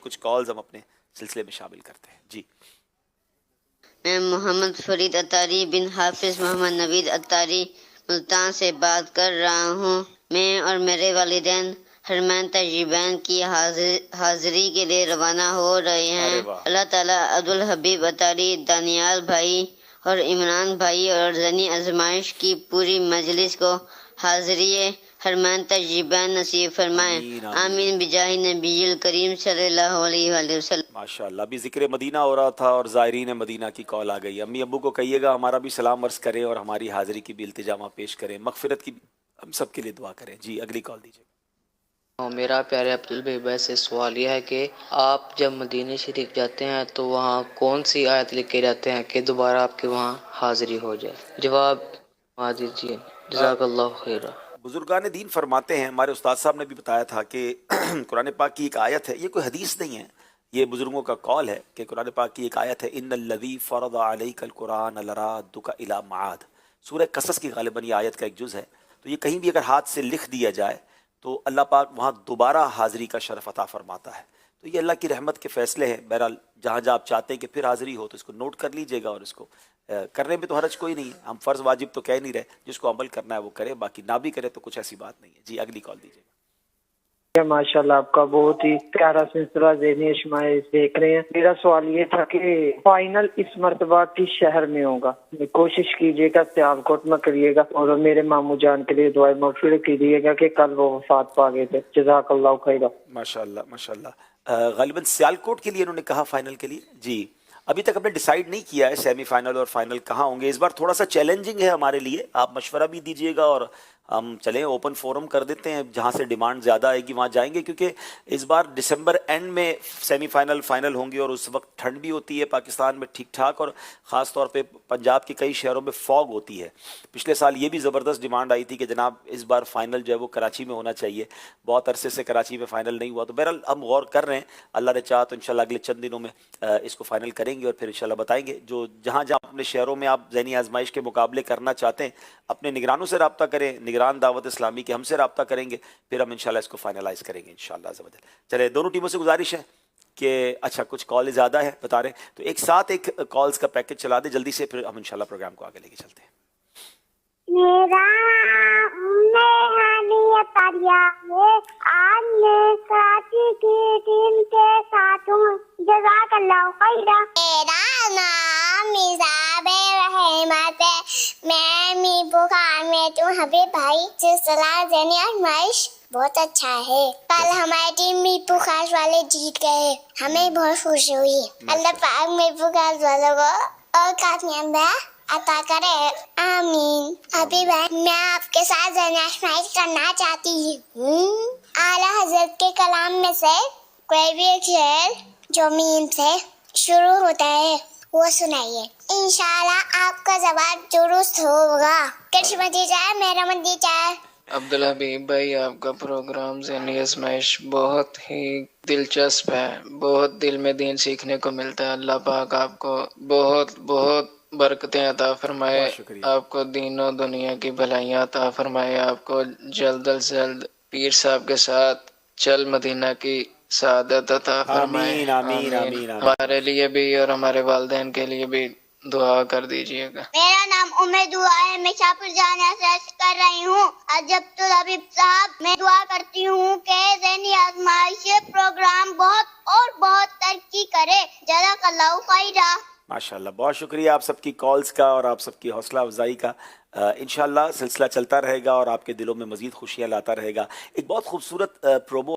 کچھ کالز ہم اپنے سلسلے میں شامل کرتے ہیں. جی میں محمد فرید اتاری بن حافظ محمد نوید اتاری ملتان سے بات کر رہا ہوں. میں اور میرے والدین حرمین تجربین کی حاضری کے لیے روانہ ہو رہے ہیں. ارے واہ، اللہ تعالیٰ عبدالحبیب اتاری، دانیال بھائی اور عمران بھائی اور ذنی آزمائش کی پوری مجلس کو حاضری حرمین تجربین نصیب فرمائیں. آمین آمین. آمین بجاہ نبی الکریم صلی اللہ علیہ وآلہ وسلم. ماشاء اللہ. ابھی ذکر مدینہ ہو رہا تھا اور زائرین مدینہ کی کال آ گئی. امی ابو کو کہیے گا ہمارا بھی سلام عرض کریں اور ہماری حاضری کی بھی التجامہ پیش کریں، مغفرت کی ہم سب کے لیے دعا کریں. جی اگلی کال دیجیے. میرا پیارے عبدالبئی بھائی سے سوال یہ ہے کہ آپ جب مدینہ شریف جاتے ہیں تو وہاں کون سی آیت لکھ کے جاتے ہیں کہ دوبارہ آپ کے وہاں حاضری ہو جائے؟ جواب دیجیے. جزاک اللہ خیر. بزرگان دین فرماتے ہیں، ہمارے استاد صاحب نے بھی بتایا تھا کہ قرآن پاک کی ایک آیت ہے، یہ کوئی حدیث نہیں ہے، یہ بزرگوں کا قول ہے کہ قرآن پاک کی ایک آیت ہے، ان الذی فرض علیک القرآن لرادک الی معاد. سورہ قصص کی غالباً یہ آیت کا ایک جز ہے. تو یہ کہیں بھی اگر ہاتھ سے لکھ دیا جائے تو اللہ پاک وہاں دوبارہ حاضری کا شرف عطا فرماتا ہے. تو یہ اللہ کی رحمت کے فیصلے ہیں. بہرحال جہاں جہاں آپ چاہتے ہیں کہ پھر حاضری ہو تو اس کو نوٹ کر لیجئے گا، اور اس کو کرنے میں تو حرج کوئی نہیں ہے. ہم فرض واجب تو کہہ نہیں رہے، جس کو عمل کرنا ہے وہ کرے، باقی نہ بھی کرے تو کچھ ایسی بات نہیں ہے. جی اگلی کال دیجیے. ماشاء اللہ آپ کا بہت ہی پیارا سلسلہ ذہنی اجتماعی دیکھ رہے ہیں. میرا سوال یہ تھا کہ فائنل اس مرتبہ کس شہر میں ہوگا؟ کوشش کیجیے گا سیالکوٹ میں کریے گا، اور میرے ماموں جان کے لیے دعائیں مغفرت کیجیے گا کہ کل وہ وفات پا گئے تھے. جزاک اللہ خیر. ماشاء اللہ ماشاء اللہ. غالباً سیالکوٹ کے لیے انہوں نے کہا فائنل کے لیے. جی ابھی تک ہم نے ڈیسائیڈ نہیں کیا ہے سیمی فائنل اور فائنل کہاں ہوں گے. اس بار تھوڑا سا چیلنجنگ ہے ہمارے لیے، آپ مشورہ بھی دیجیے گا اور ہم چلیں اوپن فورم کر دیتے ہیں، جہاں سے ڈیمانڈ زیادہ آئے گی وہاں جائیں گے، کیونکہ اس بار دسمبر اینڈ میں سیمی فائنل فائنل ہوں گے اور اس وقت ٹھنڈ بھی ہوتی ہے پاکستان میں ٹھیک ٹھاک، اور خاص طور پہ پنجاب کے کئی شہروں میں فوگ ہوتی ہے. پچھلے سال یہ بھی زبردست ڈیمانڈ آئی تھی کہ جناب اس بار فائنل جو ہے وہ کراچی میں ہونا چاہیے، بہت عرصے سے کراچی میں فائنل نہیں ہوا. تو بہرحال ہم غور کر رہے ہیں، اللہ نے چاہا تو انشاءاللہ اگلے چند دنوں میں اس کو فائنل کریں گے اور پھر انشاءاللہ بتائیں گے. جو جہاں جہاں اپنے شہروں میں آپ ذہنی آزمائش کے مقابلے کرنا چاہتے ہیں اپنے نگرانوں سے رابطہ کریں، نگران دعوت اسلامی کے ہم سے رابطہ کریں گے، پھر ہم انشاءاللہ اس کو فائنلائز کریں گے انشاءاللہ عز و جل. چلے دونوں ٹیموں سے گزارش ہے کہ اچھا کچھ کال زیادہ ہے بتا رہے ہیں تو ایک ساتھ ایک کالز کا پیکج چلا دیں جلدی سے، پھر ہم انشاءاللہ پروگرام کو آگے لے کے چلتے ہیں. میرا آج میں کراچی کی ٹیم کے ساتھ ہوں. جزاک اللہ خیر. میرا نام نصاب رحمت ہے، میں میپو خان میں ہوں. حبیب بھائی سلسلہ ذہنی آزمائش بہت اچھا ہے. کل ہماری ٹیم میپو خاص والے جیت گئے، ہمیں بہت خوشی ہوئی. اللہ پاک میپو خاص والوں کو اور کامیابی عطا کرے. آمین. ابھی میں آپ کے ساتھ ذہنی آزمائش کرنا چاہتی ہوں. اعلیٰ حضرت کے کلام میں سے کوئی بھی ایک شعر جو میم سے شروع ہوتا ہے وہ سنائیے، انشاءاللہ آپ کا جواب درست ہوگا. کرش مدی جائے میرا مدی جائے. عبدالحبیب بھائی آپ کا پروگرام ذہنی آزمائش بہت ہی دلچسپ ہے، بہت دل میں دین سیکھنے کو ملتا ہے. اللہ پاک آپ کو بہت بہت برکتیں عطا فرمائے، بہت شکریہ. آپ کو دین و دنیا کی بھلائیاں عطا فرمائے، آپ کو جلد از جلد پیر صاحب کے ساتھ چل مدینہ کی سعادت عطا فرمائے. آمین آمین آمین آمین. ہمارے لیے بھی اور ہمارے والدین کے لیے بھی دعا کر دیجیے گا. میرا نام امید دعا ہے، میں شاپور جانا سرچ کر رہی ہوں. عجب حبیب صاحب، میں دعا کرتی ہوں کہ ذہنی آزمائش پروگرام بہت اور بہت ترقی کرے. جزاک اللہ خیر. ماشاءاللہ بہت شکریہ آپ سب کی کالز کا اور آپ سب کی حوصلہ افزائی کا. انشاءاللہ سلسلہ چلتا رہے گا اور آپ کے دلوں میں مزید خوشیاں لاتا رہے گا. ایک بہت خوبصورت پرومو